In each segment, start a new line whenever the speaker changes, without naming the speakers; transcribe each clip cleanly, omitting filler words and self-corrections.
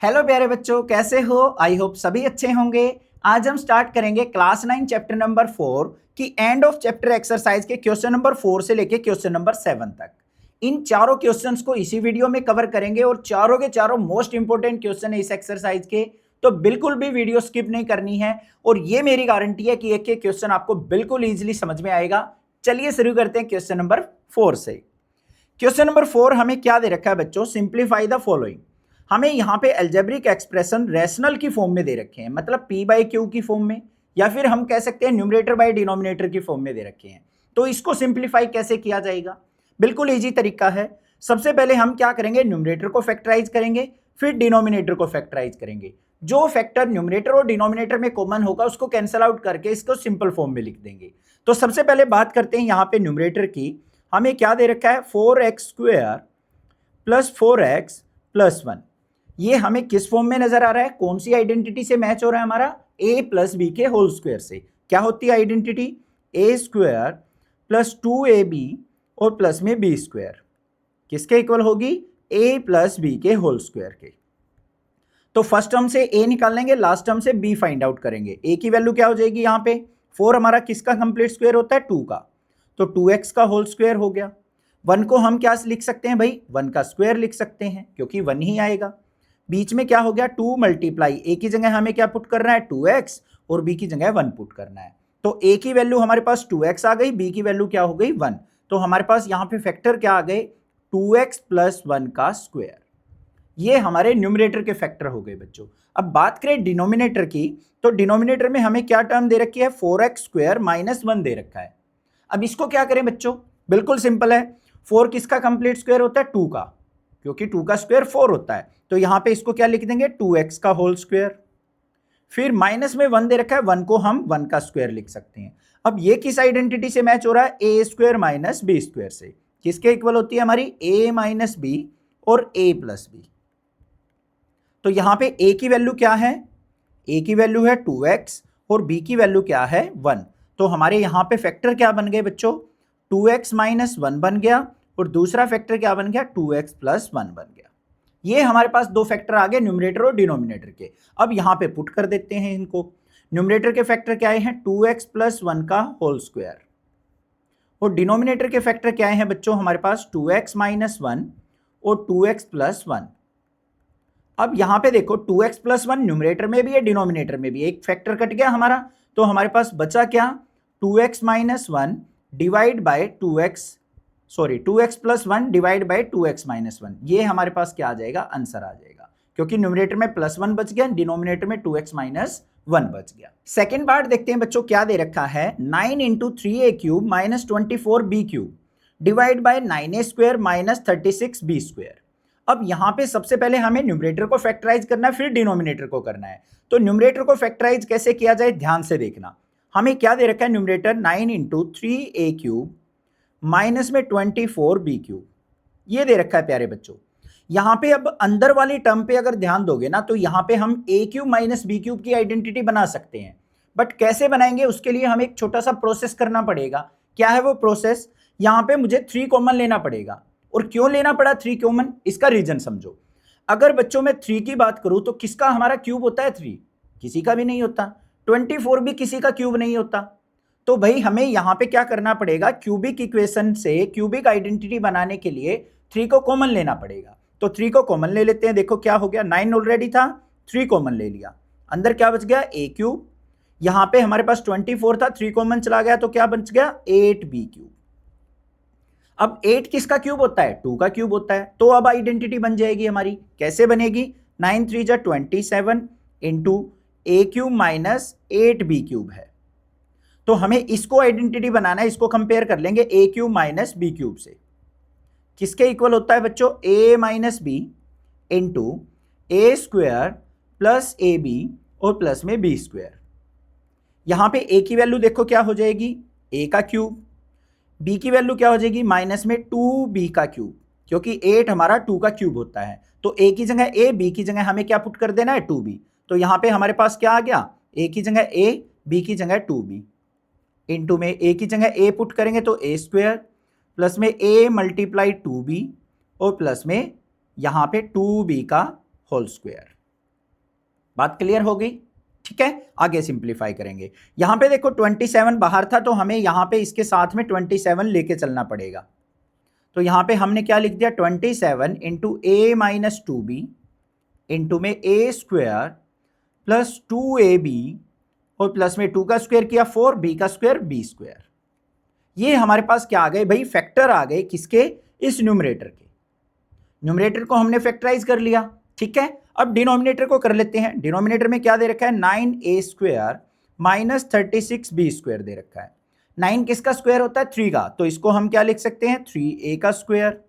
Hello प्यारे बच्चों, कैसे हो? आई होप सभी अच्छे होंगे। आज हम स्टार्ट करेंगे क्लास 9 चैप्टर नंबर 4 की एंड ऑफ चैप्टर एक्सरसाइज के क्वेश्चन नंबर 4 से लेके क्वेश्चन नंबर 7 तक। इन चारों क्वेश्चंस को इसी वीडियो में कवर करेंगे और चारों के चारों मोस्ट इंपोर्टेंट क्वेश्चन है इस एक्सरसाइज के, तो बिल्कुल भी वीडियो स्किप नहीं करनी है। और ये मेरी गारंटी है कि एक एक क्वेश्चन आपको बिल्कुल ईजिली समझ में आएगा। चलिए शुरू करते हैं क्वेश्चन नंबर 4 से। क्वेश्चन नंबर 4 हमें क्या दे रखा है बच्चों? Simplify the following. हमें यहाँ पे अलजेब्रिक एक्सप्रेशन रैशनल की फॉर्म में दे रखे हैं, मतलब p बाई क्यू की फॉर्म में, या फिर हम कह सकते हैं न्यूमरेटर बाई डिनोमिनेटर की फॉर्म में दे रखे हैं। तो इसको सिंप्लीफाई कैसे किया जाएगा? बिल्कुल इजी तरीका है। सबसे पहले हम क्या करेंगे, न्यूमरेटर को फैक्टराइज करेंगे, फिर डिनोमिनेटर को फैक्टराइज करेंगे। जो फैक्टर न्यूमरेटर और डिनोमिनेटर में कॉमन होगा उसको कैंसिल आउट करके इसको सिंपल फॉर्म में लिख देंगे। तो सबसे पहले बात करते हैं यहाँ पे न्यूमरेटर की। हमें क्या दे रखा है? 4x² plus 4x plus 1। ये हमें किस फॉर्म में नजर आ रहा है? कौन सी आइडेंटिटी से मैच हो रहा है हमारा? a प्लस बी के होल स्क्वायर से। क्या होती है आइडेंटिटी? a² प्लस 2ab और प्लस में b²। किसके इक्वल होगी? a प्लस बी के होल स्क्वायर के। तो फर्स्ट टर्म से a निकाल लेंगे, लास्ट टर्म से b फाइंड आउट करेंगे। a की वैल्यू क्या हो जाएगी? यहाँ पे 4 हमारा किसका कंप्लीट स्क्वायर होता है? 2 का, तो 2x का होल स्क्वायर हो गया। 1 को हम क्या लिख सकते हैं भाई? 1 का स्क्वायर लिख सकते हैं, क्योंकि 1 ही आएगा। बीच में क्या हो गया? 2 मल्टीप्लाई a की जगह हमें क्या पुट करना है? 2x, और b की जगह 1 पुट करना है। तो a की वैल्यू हमारे पास 2x आ गई, b की वैल्यू क्या हो गई? 1। तो हमारे पास यहाँ पे फैक्टर क्या आ गए? 2x प्लस 1 का स्क्वायर। ये हमारे न्यूमरेटर के फैक्टर हो गए बच्चों। अब बात करें डिनोमिनेटर की, तो डिनोमिनेटर में हमें क्या टर्म दे रखी है? 4x² माइनस 1 दे रखा है। अब इसको क्या करें बच्चों? बिल्कुल सिंपल है। 4 किसका कंप्लीट स्क्वायर होता है? 2 का, क्योंकि 2 का स्क्वायर 4 होता है। तो यहां पे इसको क्या लिख देंगे? 2x का होल स्क्वायर। फिर माइनस में 1 दे रखा है, 1 को हम 1 का स्क्वायर लिख सकते हैं। अब ये किस आइडेंटिटी से मैच हो रहा है? a² माइनस b² से। किसके इक्वल होती है हमारी? a माइनस बी और a प्लस बी। तो यहां पे a की वैल्यू क्या है? a की वैल्यू है 2x और b की वैल्यू क्या है? 1। तो हमारे यहां पे फैक्टर क्या बन गए बच्चों? 2x माइनस 1 बन गया, और दूसरा फैक्टर क्या बन गया? 2x प्लस 1 बन गया। ये हमारे पास दो फैक्टर आ गए न्यूमरेटर और डिनोमिनेटर के। अब यहां पे पुट कर देते हैं इनको। न्यूमरेटर के फैक्टर क्या आए हैं? 2x प्लस 1 का होल स्क्वायर, और डिनोमिनेटर के फैक्टर क्या आए हैं बच्चों हमारे पास? 2x माइनस 1 और 2x प्लस 1। अब यहां पे देखो 2x प्लस 1 न्यूमरेटर में भी है, डिनोमिनेटर में भी। एक फैक्टर कट गया हमारा, तो हमारे पास बचा क्या? 2x minus 1 divide by 2x plus 1 divide by 2x minus 1। ये हमारे पास क्या आ जाएगा? आंसर आ जाएगा, क्योंकि न्यूमरेटर में प्लस 1 बच गया, डिनोमिनेटर में 2x माइनस 1 बच गया। सेकेंड पार्ट देखते हैं बच्चों, क्या दे रखा है? 9 into 3a³ minus 24b³ divide by 9a² minus 36b²। अब यहां पे सबसे पहले हमें न्यूमरेटर को फैक्टराइज करना है, फिर डिनोमिनेटर को करना है। तो न्यूमरेटर को फैक्टराइज कैसे किया जाए, ध्यान से देखना। हमें क्या दे रखा है? न्यूमरेटर 9 इंटू 3a³ माइनस में 24b³, ये दे रखा है प्यारे बच्चों। यहां पे अब अंदर वाली टर्म पे अगर ध्यान दोगे ना, तो यहां पे हम a³ माइनस b³ की आइडेंटिटी बना सकते हैं। बट कैसे बनाएंगे? उसके लिए हमें एक छोटा सा प्रोसेस करना पड़ेगा। क्या है वो प्रोसेस? यहां पे मुझे 3 कॉमन लेना पड़ेगा। और क्यों लेना पड़ा 3 कॉमन? इसका रीजन समझो। अगर बच्चों मैं 3 की बात करूं, तो किसका हमारा क्यूब होता है? 3 किसी का भी नहीं होता। 24 भी किसी का क्यूब नहीं होता। तो भाई हमें यहां पे क्या करना पड़ेगा? क्यूबिक इक्वेशन से क्यूबिक आइडेंटिटी बनाने के लिए 3 को कॉमन लेना पड़ेगा। तो 3 को कॉमन ले लेते हैं। देखो क्या हो गया, 9 ऑलरेडी था, 3 कॉमन ले लिया, अंदर क्या बच गया? a³। यहां पे हमारे पास 24 था, 3 कॉमन चला गया, तो क्या बच गया? 8b³। अब 8 किसका क्यूब होता है? 2 का क्यूब होता है। तो अब आइडेंटिटी बन जाएगी हमारी। कैसे बनेगी? 9 3 जा 27 इंटू a³ माइनस 8b³ है। तो हमें इसको आइडेंटिटी बनाना है, इसको कंपेयर कर लेंगे a³ माइनस b³ से। किसके इक्वल होता है बच्चों? a minus b into a² plus ab और प्लस में b²। यहां पे a की वैल्यू देखो क्या हो जाएगी? a का क्यूब। b की वैल्यू क्या हो जाएगी? माइनस में 2b का क्यूब, क्योंकि 8 हमारा 2 का क्यूब होता है। तो a की जगह a, b की जगह हमें क्या पुट कर देना है? 2b। तो यहां पे हमारे पास क्या आ गया? a की जगह a, b की जगह 2b। इंटू में a की जगह a पुट करेंगे तो a² प्लस में a मल्टीप्लाई 2b और प्लस में यहां पे 2b का होल स्क्वायर। बात क्लियर हो गई? ठीक है, आगे सिंप्लीफाई करेंगे। यहां पे देखो 27 बाहर था, तो हमें यहां पे इसके साथ में 27 लेके चलना पड़ेगा। तो यहां पे हमने क्या लिख दिया, 27 इंटू ए माइनस 2b इंटू में ए स्क्वायर प्लस 2ab और प्लस में 2 का स्क्वायर किया 4, b का स्क्वायर b स्क्वायर। ये हमारे पास क्या आ गए भाई, फैक्टर आ गए किसके, इस न्यूमरेटर के। न्यूमरेटर को हमने फैक्टराइज कर लिया, ठीक है। अब डिनोमिनेटर को कर लेते हैं। डिनोमिनेटर में क्या दे रखा है, 9a square minus 36b square दे रखा है। 9 किसका स्क्वायर होता है, 3 का, तो इसको हम क्या लिख सकते हैं, 3a का स्क्वायर।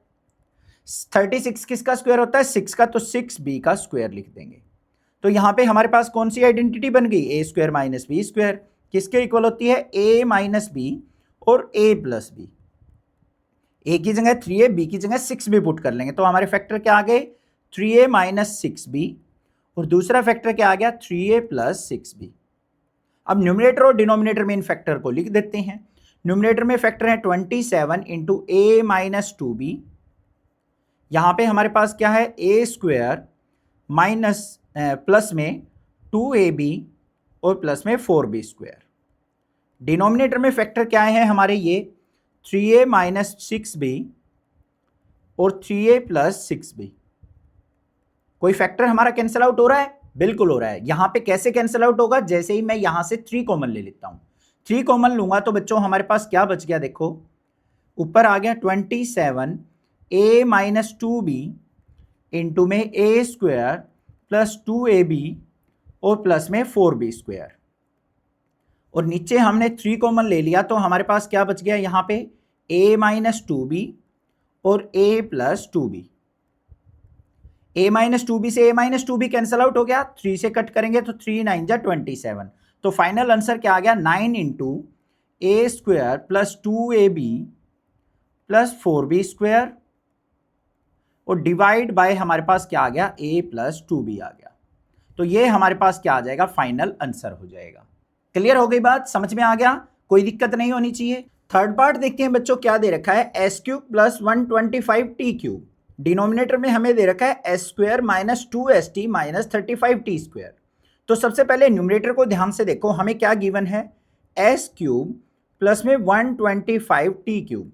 36 किसका स्क्वायर होता है, 6 का, तो 6b का स्क्वायर लिख देंगे। तो यहां पे हमारे पास कौन सी आइडेंटिटी बन गई, ए स्क्वायर माइनस बी स्क्वायर, किसके इक्वल होती है, a माइनस बी और a प्लस बी। ए की जगह 3a, बी की जगह 6b पुट कर लेंगे, तो हमारे फैक्टर क्या आ गए, 3a माइनस 6b, और दूसरा फैक्टर क्या आ गया, 3a प्लस 6b। अब न्यूमरेटर और डिनोमिनेटर में इन फैक्टर को लिख देते हैं। न्यूमरेटर में फैक्टर है 27 इंटू ए माइनस 2b, यहां पे हमारे पास क्या है, ए स्क्वायर माइनस प्लस में 2ab और प्लस में 4b स्क्वायर। डिनोमिनेटर में फैक्टर क्या है हमारे, ये 3a माइनस 6b और 3a प्लस 6b। कोई फैक्टर हमारा कैंसिल आउट हो रहा है, बिल्कुल हो रहा है। यहां पे कैसे कैंसिल आउट होगा, जैसे ही मैं यहां से 3 कॉमन ले लेता हूं, 3 कॉमन लूंगा तो बच्चों हमारे पास क्या बच गया, देखो ऊपर आ गया 27 a माइनस 2b इंटू में ए स्क्वायर प्लस 2ab और प्लस में 4b स्क्वायर, और नीचे हमने 3 कॉमन ले लिया, तो हमारे पास क्या बच गया यहां पे, a माइनस 2b और a plus 2b। a minus 2b से a minus 2b cancel out हो गया, 3 से कट करेंगे तो 3 9 जा 27। तो फाइनल आंसर क्या आ गया, 9 into a square plus 2ab plus 4b square, और डिवाइड बाय हमारे पास क्या आ गया, a प्लस 2b आ गया। तो ये हमारे पास क्या आ जाएगा, फाइनल आंसर हो जाएगा। क्लियर हो गई बात, समझ में आ गया, कोई दिक्कत नहीं होनी चाहिए। थर्ड पार्ट देखते हैं बच्चों, क्या दे रखा है, S cube plus 125t cube. Denominator में हमें दे रखा है S square minus 2st minus 35t square. तो सबसे पहले न्यूमरेटर को ध्यान से देखो, हमें क्या गिवन है, एस क्यूब प्लस में 125t क्यूब।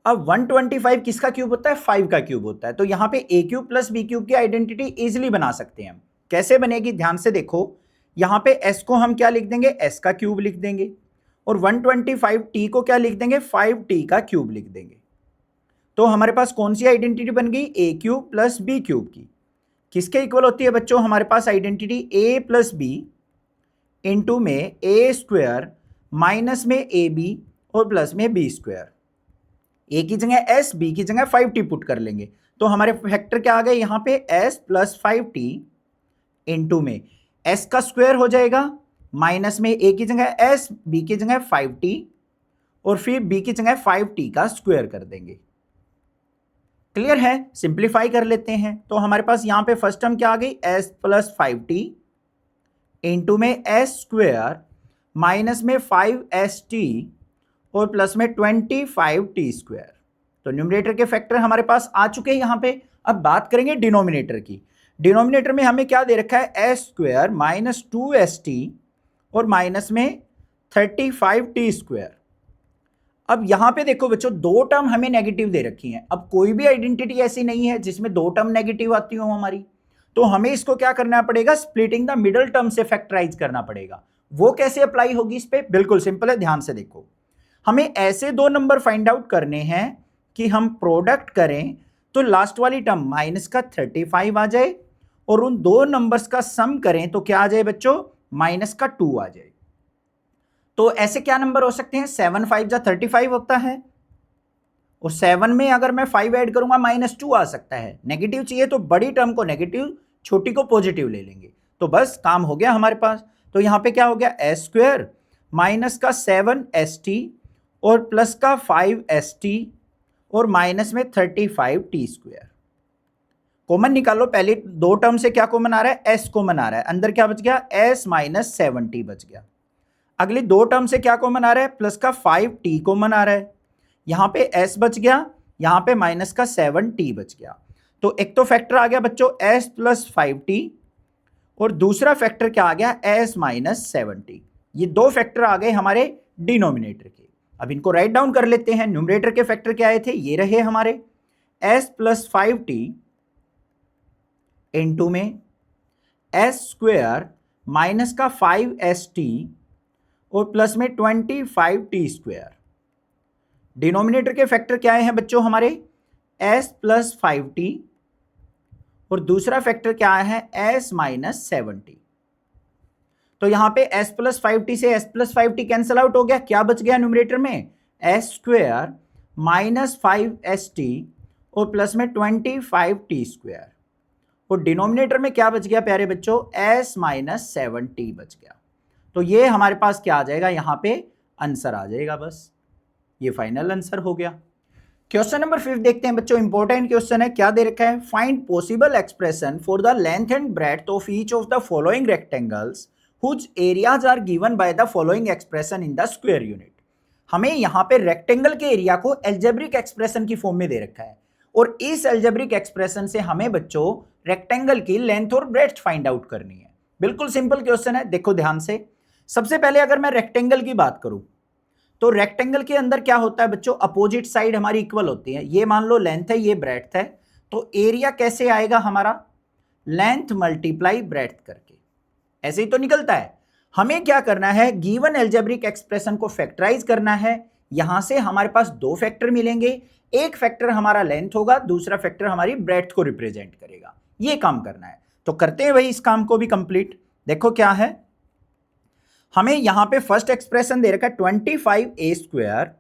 अब 125 किसका क्यूब होता है, 5 का क्यूब होता है। तो यहां पे a cube plus b cube की आइडेंटिटी इजिली बना सकते हैं हम। कैसे बनेगी, ध्यान से देखो, यहां पे s को हम क्या लिख देंगे, s का क्यूब लिख देंगे, और 125t को क्या लिख देंगे, 5t का क्यूब लिख देंगे। तो हमारे पास कौन सी आइडेंटिटी बन गई, a cube plus b cube की। किसके इक्वल होती है बच्चों, हमारे पास identity a plus b into में a स्क्वायर माइनस में ab और प्लस में b स्क्वायर। a की जगह s, b की जगह 5t पुट कर लेंगे, तो हमारे फैक्टर क्या आ गए यहां पे, s प्लस 5t इंटू में s का स्क्वायर हो जाएगा, माइनस में a की जगह s, b की जगह 5t और फिर b की जगह 5t का स्क्वायर कर देंगे। क्लियर है, सिंप्लीफाई कर लेते हैं। तो हमारे पास यहां पे फर्स्ट टर्म क्या आ गई, s प्लस 5t इंटू में s स्क्वायर माइनस में 5st और प्लस में 25t स्क्वायर। तो न्यूमरेटर के फैक्टर हमारे पास आ चुके हैं यहां पे। अब बात करेंगे डिनोमिनेटर की। डिनोमिनेटर में हमें क्या दे रखा है, एस स्क्वायर माइनस 2st और माइनस में 35t स्क्वायर। अब यहां पे देखो बच्चों, दो टर्म हमें नेगेटिव दे रखी हैं। अब कोई भी आइडेंटिटी ऐसी नहीं है जिसमें दो टर्म नेगेटिव आती हो हमारी, तो हमें इसको क्या करना पड़ेगा, स्प्लिटिंग द मिडल टर्म से फैक्टराइज करना पड़ेगा। वो कैसे अप्लाई होगी इस पे, बिल्कुल सिंपल है, ध्यान से देखो। हमें ऐसे दो नंबर फाइंड आउट करने हैं कि हम प्रोडक्ट करें तो लास्ट वाली टर्म माइनस का 35 आ जाए, और उन दो नंबर्स का सम करें तो क्या आ जाए बच्चों, माइनस का 2 आ जाए। तो ऐसे क्या नंबर हो सकते हैं, 7 5 जा 35 होता है, और 7 में अगर मैं 5 ऐड करूंगा -2 आ सकता है। नेगेटिव चाहिए तो बड़ी टर्म को नेगेटिव, छोटी को पॉजिटिव ले लेंगे, तो बस काम हो गया हमारे पास। तो यहां पे क्या हो गया, एस स्क्वायर माइनस का 7st और प्लस का 5st और माइनस में 35t स्क्वायर। कॉमन निकालो, पहले दो टर्म से क्या कॉमन आ रहा है, s कॉमन आ रहा है, अंदर क्या बच गया, s माइनस 7t बच गया। अगली दो टर्म से क्या कॉमन आ रहा है, प्लस का 5t कॉमन आ रहा है, यहां पे s बच गया, यहां पे माइनस का 7t बच गया। तो एक तो फैक्टर आ गया बच्चों s प्लस 5t, और दूसरा फैक्टर क्या आ गया s माइनस 70। ये दो फैक्टर आ गए हमारे डिनोमिनेटर के। अब इनको राइट डाउन कर लेते हैं। न्यूमरेटर के फैक्टर क्या आए थे, ये रहे हमारे s प्लस 5t इंटू में s स्क्वेयर माइनस का 5st और प्लस में 25t स्क्वेयर। डिनोमिनेटर के फैक्टर क्या हैं बच्चों हमारे, s प्लस 5t और दूसरा फैक्टर क्या है s माइनस 70। तो यहां पे s प्लस 5t से s plus 5t cancel out हो गया, क्या बच गया न्यूमरेटर में, s स्क्वेयर माइनस 5st और प्लस में 25t स्क्वेयर। और डिनोमिनेटर में क्या बच गया प्यारे बच्चों, s माइनस 7t बच गया। तो ये हमारे पास क्या आ जाएगा, यहां पे आंसर आ जाएगा। बस ये फाइनल आंसर हो गया। क्वेश्चन नंबर 5 देखते हैं बच्चों, इंपॉर्टेंट क्वेश्चन है। क्या दे रखा है, find possible expression for the length and breadth of each of the following rectangles whose areas are given by the following expression in the square unit. हमें यहां पे रेक्टेंगल के एरिया को एल्जेब्रिक एक्सप्रेशन की फॉर्म में दे रखा है और इस एल्जेब्रिक एक्सप्रेशन से हमें बच्चों रेक्टेंगल की लेंथ और ब्रेड्थ फाइंड आउट करनी है। बिल्कुल सिंपल क्वेश्चन है, देखो ध्यान से। सबसे पहले अगर मैं रेक्टेंगल की बात करूं तो रेक्टेंगल के अंदर क्या होता है बच्चों, अपोजिट साइड हमारी इक्वल होती है। ये मान लो लेंथ है, ये ब्रेड्थ है, तो एरिया कैसे आएगा हमारा, लेंथ मल्टीप्लाई ब्रेड्थ करके, ऐसे ही तो निकलता है। हमें क्या करना है, गिवन एल्जेब्रिक एक्सप्रेशन को फैक्टराइज करना है। यहां से हमारे पास दो फैक्टर मिलेंगे, एक फैक्टर हमारा लेंथ होगा, दूसरा फैक्टर हमारी ब्रेड्थ को रिप्रेजेंट करेगा। ये काम करना है, तो करते हैं भाई इस काम को भी कंप्लीट। देखो क्या है, हमें यहां पे फर्स्ट एक्सप्रेशन दे रखा है 25a स्क्वायर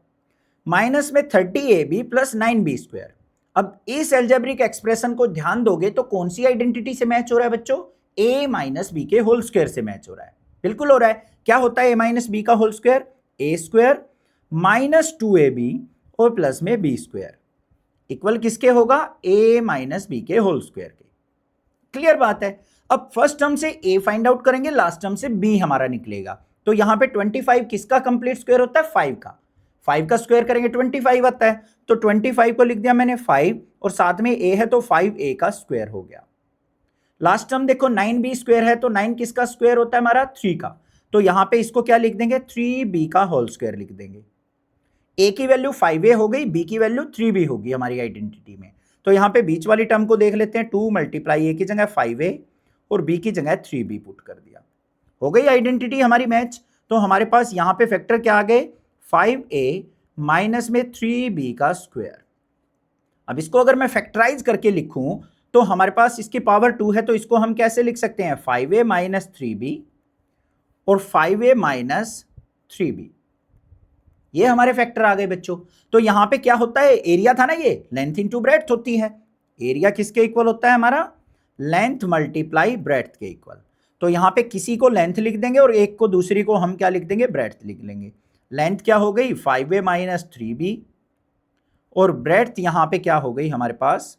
माइनस में 30ab प्लस 9b स्क्वायर। अब इस एल्जेब्रिक एक्सप्रेशन को ध्यान दोगे तो कौन सी आइडेंटिटी से मैच हो रहा है बच्चों, a माइनस बी के होल स्क्वायर से मैच हो रहा है। बिल्कुल हो रहा है। क्या होता है a माइनस बी का whole square, a square minus 2ab और प्लस में b स्क्वायर इक्वल किसके होगा, a माइनस बी के होल स्क्वायर के। क्लियर बात है। अब फर्स्ट टर्म से a फाइंड आउट करेंगे, लास्ट टर्म से b हमारा निकलेगा। तो यहां पे 25 किसका कंप्लीट स्क्वायर होता है, 5 का। 5 का स्क्वायर करेंगे 25 आता है, तो 25 को लिख दिया मैंने 5 और साथ में a है तो 5a का स्क्वायर हो गया। लास्ट टर्म देखो 9b स्क्वायर है, तो 9 किसका स्क्वायर होता है हमारा, 3 का। तो यहां पे इसको क्या लिख देंगे, 3b का होल स्क्वायर लिख देंगे। a की वैल्यू 5a हो गई, b की वैल्यू 3b होगी हमारी आइडेंटिटी में। तो यहां पे बीच वाली टर्म को देख लेते हैं, 2 मल्टीप्लाई a की जगह 5a और b की जगह 3b पुट कर दिया, हो गई आइडेंटिटी हमारी मैच। तो हमारे पास यहां पे फैक्टर क्या आ गए, 5a माइनस में 3b का स्क्वायर। अब इसको अगर मैं फैक्टराइज करके लिखूं तो हमारे पास इसकी पावर 2 है, तो इसको हम कैसे लिख सकते हैं, 5a माइनस 3b और 5a माइनस 3b, ये हमारे फैक्टर आ गए बच्चों। तो यहां पे क्या होता है, एरिया था ना, ये लेंथ इंटू ब्रेड्थ होती है। एरिया किसके इक्वल होता है हमारा, लेंथ मल्टीप्लाई ब्रेड्थ के इक्वल। तो यहां पे किसी को लेंथ लिख देंगे और एक को दूसरी को हम क्या लिख देंगे, ब्रेड्थ लिख लेंगे। लेंथ क्या हो गई 5a माइनस 3b और ब्रेड्थ यहां पे क्या हो गई हमारे पास,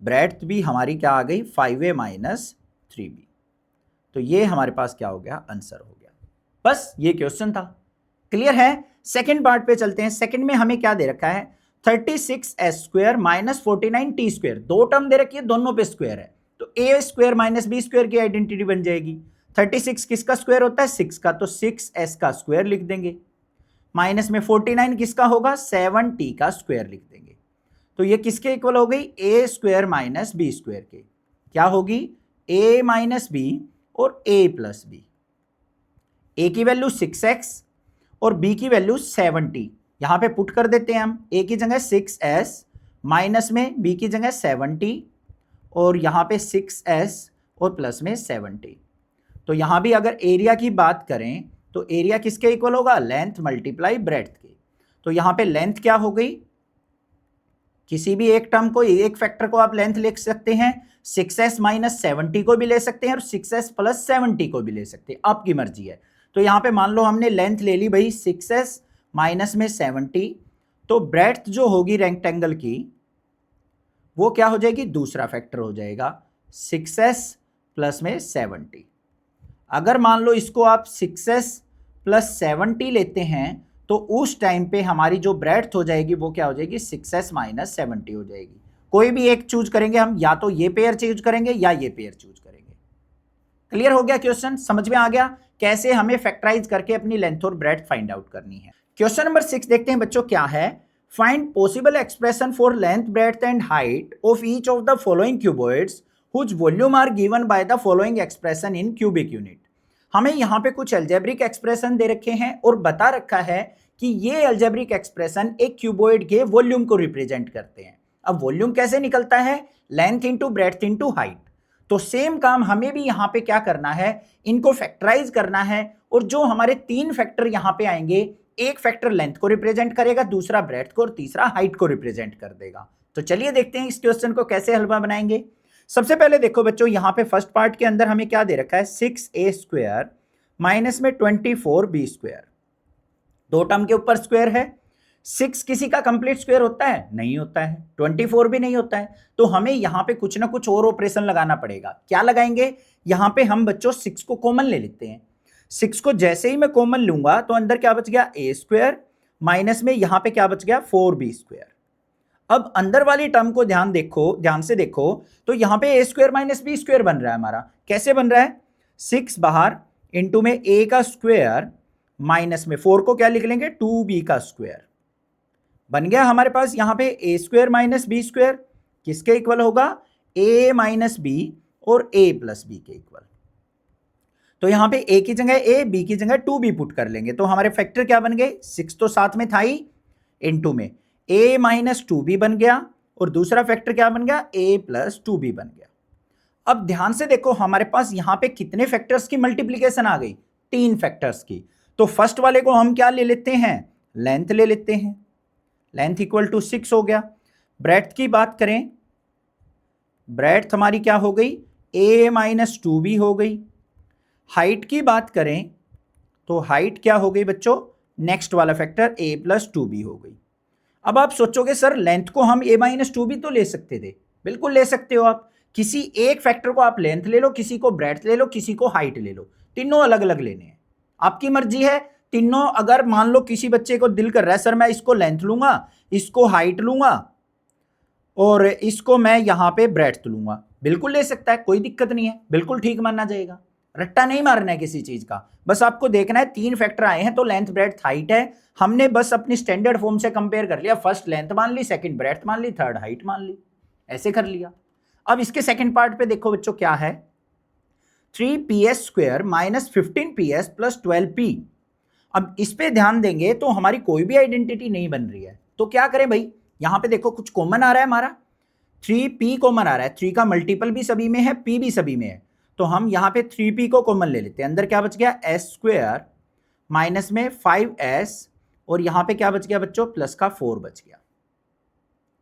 ब्रेड्थ भी हमारी क्या आ गई 5a माइनस 3b। तो ये हमारे पास क्या हो गया, आंसर हो गया। बस ये क्वेश्चन था, क्लियर है। सेकंड पार्ट पे चलते हैं। सेकंड में हमें क्या दे रखा है, 36s square minus 49t square. दो टर्म दे रखी है, दोनों पे स्क्वायर है, तो a square minus b square की आइडेंटिटी बन जाएगी। 36 किसका स्क्वायर होता है, 6 का, तो 6s का स्क्वायर लिख देंगे। माइनस में 49 किसका होगा, 7t का स्क्वायर लिख देंगे। तो ये किसके इक्वल हो गई, a square minus b square के। क्या होगी, a माइनस b और a प्लस b। a की वैल्यू 6x और b की वैल्यू 70, यहां पे पुट कर देते हैं हम। a की जगह 6s माइनस में b की जगह 70 और यहां पे 6s और प्लस में 70। तो यहां भी अगर एरिया की बात करें तो एरिया किसके इक्वल होगा, लेंथ मल्टीप्लाई ब्रेड्थ के। तो यहां पे लेंथ क्या हो गई, किसी भी एक टर्म को, एक फैक्टर को आप लेंथ लिख सकते हैं, 6s माइनस 70 को भी ले सकते हैं और 6s प्लस 70 को भी ले सकते हैं, आपकी मर्जी है। तो यहां पे मान लो हमने लेंथ ले ली भाई 6s माइनस में 70, तो ब्रेड्थ जो होगी रेक्टेंगल की वो क्या हो जाएगी, दूसरा फैक्टर हो जाएगा 6s प्लस में 70। अगर मान लो इसको आप 6s प्लस 70 लेते हैं तो उस टाइम पे हमारी जो ब्रेड्थ हो जाएगी वो क्या हो जाएगी, 6s माइनस 70 हो जाएगी। कोई भी एक चूज करेंगे हम, या तो ये पेयर चूज करेंगे या ये पेयर चूज करेंगे। क्लियर हो गया क्वेश्चन, समझ में आ गया कैसे हमें फैक्टराइज करके अपनी लेंथ और ब्रेड्थ फाइंड आउट करनी है। क्वेश्चन नंबर 6 देखते हैं बच्चों क्या है। Find possible expression for length, breadth and height of each of the following cuboids which volume are given by the following expression in cubic unit. हमें यहाँ पे कुछ अलजेब्रिक एक्सप्रेशन दे रखे हैं और बता रखा है कि ये अलजेब्रिक एक्सप्रेशन एक क्यूबॉइड के वॉल्यूम को रिप्रेजेंट करते हैं। अब वॉल्यूम कैसे निकलता है, length into breadth into height. तो सेम काम हमें भी यहाँ पे क्या करना है, इनको फैक्टराइज करना है। और जो हमारे 3 फैक्टर यहाँ पे आएंगे, एक फैक्टर लेंथ को रिप्रेजेंट करेगा, दूसरा ब्रेड्थ को और तीसरा हाइट को रिप्रेजेंट कर देगा। तो चलिए देखते हैं इस क्वेश्चन को कैसे हल बनाएंगे। सबसे पहले देखो बच्चों, यहाँ पे फर्स्ट पार्ट के अंदर हमें क्या दे रखा है, 6a² माइनस में 24b²। दो टर्म के ऊपर स्क्वायर है। 6 किसी का कंप्लीट स्क्वायर होता है, नहीं होता है। 24 भी नहीं होता है। तो हमें यहाँ पे कुछ ना कुछ और ऑपरेशन लगाना पड़ेगा। क्या लगाएंगे, यहाँ पे हम बच्चों 6 को कॉमन ले लेते हैं। 6 को जैसे ही मैं कॉमन लूंगा तो अंदर क्या बच गया, a² माइनस में यहाँ पे क्या बच गया, 4b²। अब अंदर वाली टर्म को ध्यान से देखो तो यहाँ पे a² माइनस b² बन रहा है हमारा। कैसे बन रहा है, 6 बाहर इंटू में a का स्क्वायर माइनस में 4 को क्या लिख लेंगे, 2b का स्क्वायर। बन गया हमारे पास यहाँ पे a² माइनस b² किसके इक्वल होगा, a माइनस b और a प्लस b के इक्वल। तो यहाँ पे a की जगह a, b की जगह 2b पुट कर लेंगे। तो हमारे फैक्टर क्या बन गए, 6 तो साथ में था ही, इंटू में a माइनस 2b बन गया और दूसरा फैक्टर क्या बन गया, a प्लस 2b बन गया। अब ध्यान से देखो हमारे पास यहाँ पे कितने फैक्टर्स की मल्टीप्लीकेशन आ गई, 3 फैक्टर्स की। तो फर्स्ट वाले को हम क्या ले लेते हैं, लेंथ ले लेते हैं। लेंथ इक्वल टू 6 हो गया। ब्रेड्थ की बात करें, ब्रेड्थ हमारी क्या हो गई, a माइनस 2b हो गई। हाइट की बात करें तो हाइट क्या हो गई बच्चों, नेक्स्ट वाला फैक्टर a प्लस 2b हो गई। अब आप सोचोगे सर लेंथ को हम a माइनस 2b तो ले सकते थे, बिल्कुल ले सकते हो आप। किसी एक फैक्टर को आप लेंथ ले लो, किसी को ब्रेड्थ ले लो, किसी को हाइट ले लो, तीनों अलग अलग लेने हैं, आपकी मर्जी है। तीनों अगर मान लो किसी बच्चे को दिल कर रहा है सर मैं इसको लेंथ लूंगा, इसको हाइट लूंगा और इसको मैं यहाँ पे ब्रेड्थ लूंगा, बिल्कुल ले सकता है, कोई दिक्कत नहीं है, बिल्कुल ठीक माना जाएगा। रट्टा नहीं मारना है किसी चीज का, बस आपको देखना है 3 फैक्टर आए हैं तो लेंथ ब्रेड्थ हाइट है। हमने बस अपनी स्टैंडर्ड फॉर्म से कंपेयर कर लिया, फर्स्ट लेंथ मान ली, सेकंड ब्रेड्थ मान ली, थर्ड हाइट मान ली, ऐसे कर लिया। अब इसके सेकंड पार्ट पे देखो बच्चों क्या है, 3ps² minus 15ps plus 12p। अब इस पे ध्यान देंगे तो हमारी कोई भी आइडेंटिटी नहीं बन रही है। तो क्या करें भाई, यहां पे देखो कुछ कॉमन आ रहा है हमारा, 3p कॉमन आ रहा है, 3 का मल्टीपल भी सभी में है, p भी सभी में है। तो हम यहां पे 3p को कॉमन ले लेते हैं। अंदर क्या बच गया, s² माइनस में 5s और यहां पे क्या बच गया बच्चों, प्लस का 4 बच गया।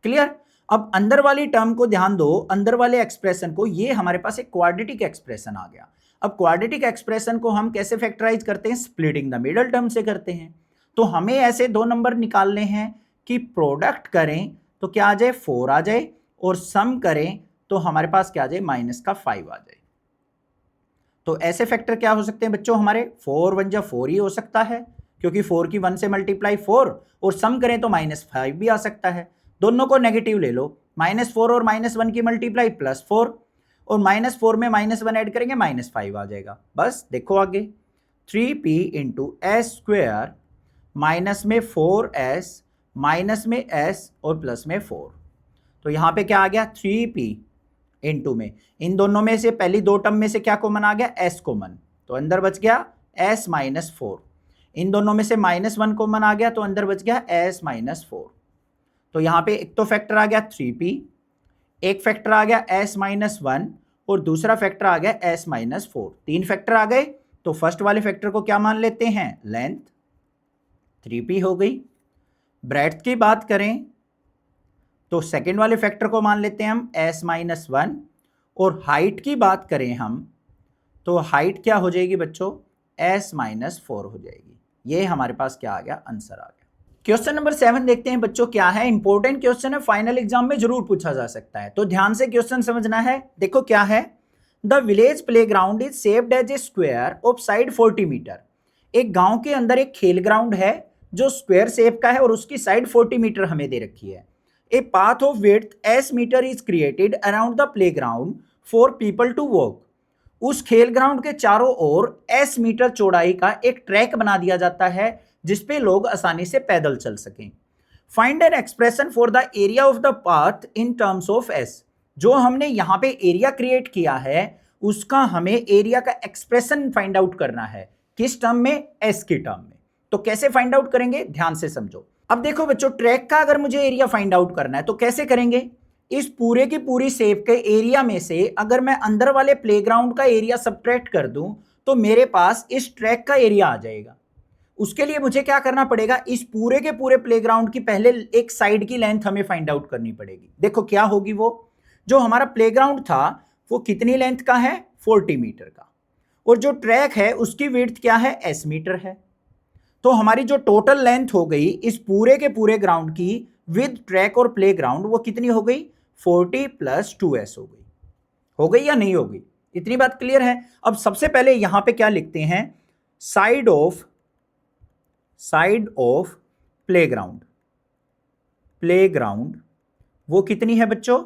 क्लियर। अब अंदर वाली टर्म को ध्यान दो, अंदर वाले एक्सप्रेशन को, ये हमारे पास एक क्वाड्रेटिक एक्सप्रेशन आ गया। अब क्वाड्रेटिक एक्सप्रेशन को हम कैसे फैक्टराइज करते हैं, स्प्लिटिंग द मिडल टर्म से करते हैं। तो हमें ऐसे 2 नंबर निकालने हैं कि प्रोडक्ट करें तो क्या आ जाए, 4 आ जाए, और सम करें तो हमारे पास क्या आ जाए, माइनस का 5 आ जाए। तो ऐसे फैक्टर क्या हो सकते हैं बच्चों हमारे, 4 1 जा 4 ही हो सकता है, क्योंकि 4 की 1 से मल्टीप्लाई 4, और सम करें तो -5 भी आ सकता है। दोनों को नेगेटिव ले लो, -4 और -1 की मल्टीप्लाई +4, और -4 में -1 ऐड करेंगे -5 आ जाएगा। बस देखो आगे, 3p इंटू s² माइनस में 4s माइनस में s और प्लस में 4। तो यहाँ पे क्या आ गया, 3p इंटू में इन दोनों में से पहली 2 टर्म में से क्या कॉमन आ गया, s कॉमन, तो अंदर बच गया s माइनस 4। इन दोनों में से -1 कॉमन आ गया तो अंदर बच गया s माइनस 4। तो यहाँ पे एक तो फैक्टर आ गया 3p, एक फैक्टर आ गया s माइनस 1 और दूसरा फैक्टर आ गया s माइनस 4। 3 फैक्टर आ गए। तो फर्स्ट वाले फैक्टर को क्या मान लेते हैं, लेंथ 3p हो गई। ब्रेड्थ की बात करें तो सेकेंड वाले फैक्टर को मान लेते हैं हम s माइनस 1, और हाइट की बात करें हम तो हाइट क्या हो जाएगी बच्चों, s माइनस 4 हो जाएगी। ये हमारे पास क्या आ गया, आंसर आ गया। क्वेश्चन नंबर 7 देखते हैं बच्चों क्या है, इंपॉर्टेंट क्वेश्चन है, फाइनल एग्जाम में जरूर पूछा जा सकता है, तो ध्यान से क्वेश्चन समझना है। देखो क्या है, the village playground is shaped as a square of side 40 metre. एक गांव के अंदर एक खेल ग्राउंड है जो स्क्वायर शेप का है और उसकी साइड 40 मीटर हमें दे रखी है। A path of width s metre is created around the playground for people to walk. उस खेल ग्राउंड के चारों ओर S मीटर चौड़ाई का एक ट्रैक बना दिया जाता है जिसपे लोग आसानी से पैदल चल सकें। Find an expression for the area of the path in terms of S। जो हमने यहां पे एरिया क्रिएट किया है उसका हमें एरिया का एक्सप्रेशन फाइंड आउट करना है। किस टर्म में? S की टर्म में। तो कैसे फाइंड आउट करेंगे, ध्यान से समझो। अब देखो बच्चों, ट्रैक का अगर मुझे एरिया फाइंड आउट करना है तो कैसे करेंगे? इस पूरे की पूरी शेप के एरिया में से अगर मैं अंदर वाले प्लेग्राउंड का एरिया सबट्रैक्ट कर दूं तो मेरे पास इस ट्रैक का एरिया आ जाएगा। उसके लिए मुझे क्या करना पड़ेगा, इस पूरे के पूरे प्लेग्राउंड की पहले एक साइड की लेंथ हमें फाइंड आउट करनी पड़ेगी। देखो क्या होगी, वो जो हमारा प्लेग्राउंड था वो कितनी लेंथ का है? 40 मीटर का। और जो ट्रैक है उसकी विड्थ क्या है? S मीटर है। तो हमारी जो टोटल लेंथ हो गई इस पूरे के पूरे ग्राउंड की विद ट्रैक और प्लेग्राउंड वो कितनी हो गई? 40 + 2S हो गई या नहीं हो गई? इतनी बात क्लियर है। अब सबसे पहले यहां पे क्या लिखते हैं? साइड ऑफ प्लेग्राउंड वो कितनी है बच्चों?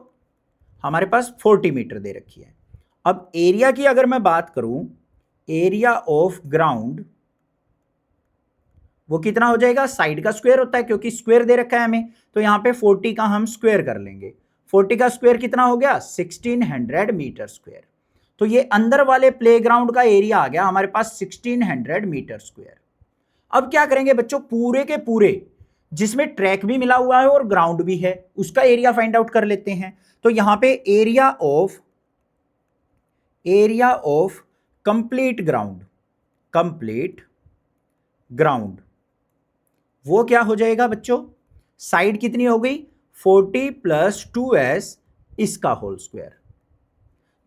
हमारे पास 40 मीटर दे रखी है। अब एरिया की अगर मैं बात करूं, एरिया ऑफ ग्राउंड वो कितना हो जाएगा? साइड का स्क्वायर होता है क्योंकि स्क्वायर दे रखा है हमें, तो यहां पे 40 का हम स्क्वायर कर लेंगे। 40 का स्क्वायर कितना हो गया? 1600 मीटर स्क्वायर। तो ये अंदर वाले प्लेग्राउंड का एरिया आ गया हमारे पास 1600 मीटर स्क्वायर। अब क्या करेंगे बच्चों, पूरे के पूरे जिसमें ट्रैक भी मिला हुआ है और ग्राउंड भी है उसका एरिया फाइंड आउट कर लेते हैं। तो यहां पे एरिया ऑफ कंप्लीट ग्राउंड वो क्या हो जाएगा बच्चों? साइड कितनी हो गई? 40 + 2S इसका होल स्क्वायर।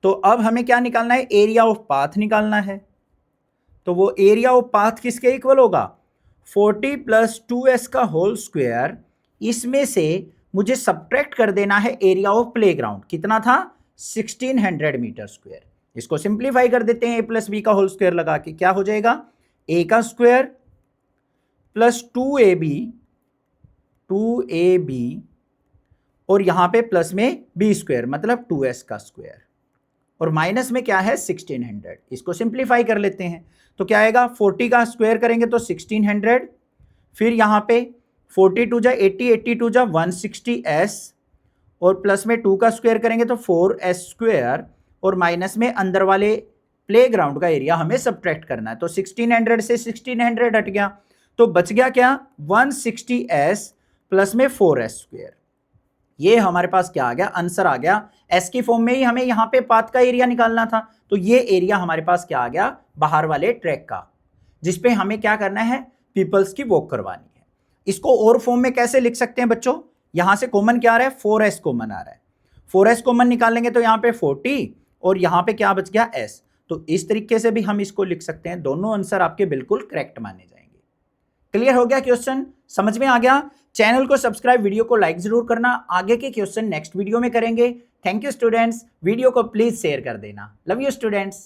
तो अब हमें क्या निकालना है? एरिया ऑफ पाथ निकालना है। तो वो एरिया ऑफ पाथ किसके इक्वल होगा? 40 + 2S का होल स्क्वायर। इसमें से मुझे सबट्रैक्ट कर देना है एरिया ऑफ प्लेग्राउंड। कितना था? 1600 मीटर स्क्वायर। इसको सिंप्लीफाई कर देते हैं A + B का होल स्क्वायर लगा के। क्या हो जाएगा? A का स्क्वायर प्लस 2AB और यहां पे प्लस में B स्क्वायर मतलब 2S का स्क्वायर और माइनस में क्या है? 1600। इसको सिंप्लीफाई कर लेते हैं तो क्या आएगा? 40 का स्क्वायर करेंगे तो 1600, फिर यहां पे 40 × 2 = 80, 80 × 2 = 160S और प्लस में 2 का स्क्वायर करेंगे तो 4S स्क्वायर और माइनस में अंदर वाले प्लेग्राउंड का एरिया हमें सबट्रैक्ट करना है। तो 1600 से 1600 हट गया तो बच गया क्या? 160S प्लस में 4S स्क्वायर। ये हमारे पास क्या आ गया? आंसर आ गया। S की फॉर्म में ही हमें यहां पे पाथ का एरिया निकालना था तो ये एरिया हमारे पास क्या आ गया? बाहर वाले ट्रैक का, जिसपे हमें क्या करना है? पीपल्स की वॉक करवानी है। इसको और फॉर्म में कैसे लिख सकते हैं बच्चों? यहां से कॉमन क्या आ रहा है? 4S कॉमन आ रहा है। 4S कॉमन निकालेंगे तो यहां पे 40 और यहां पे क्या बच गया? S। तो इस तरीके से भी हम इसको लिख सकते हैं। दोनों आंसर आपके बिल्कुल करेक्ट माने जाएंगे। क्लियर हो गया? क्वेश्चन समझ में आ गया? चैनल को सब्सक्राइब, वीडियो को लाइक जरूर करना। आगे के क्वेश्चन नेक्स्ट वीडियो में करेंगे। Thank you students. वीडियो को प्लीज शेयर कर देना। Love you students.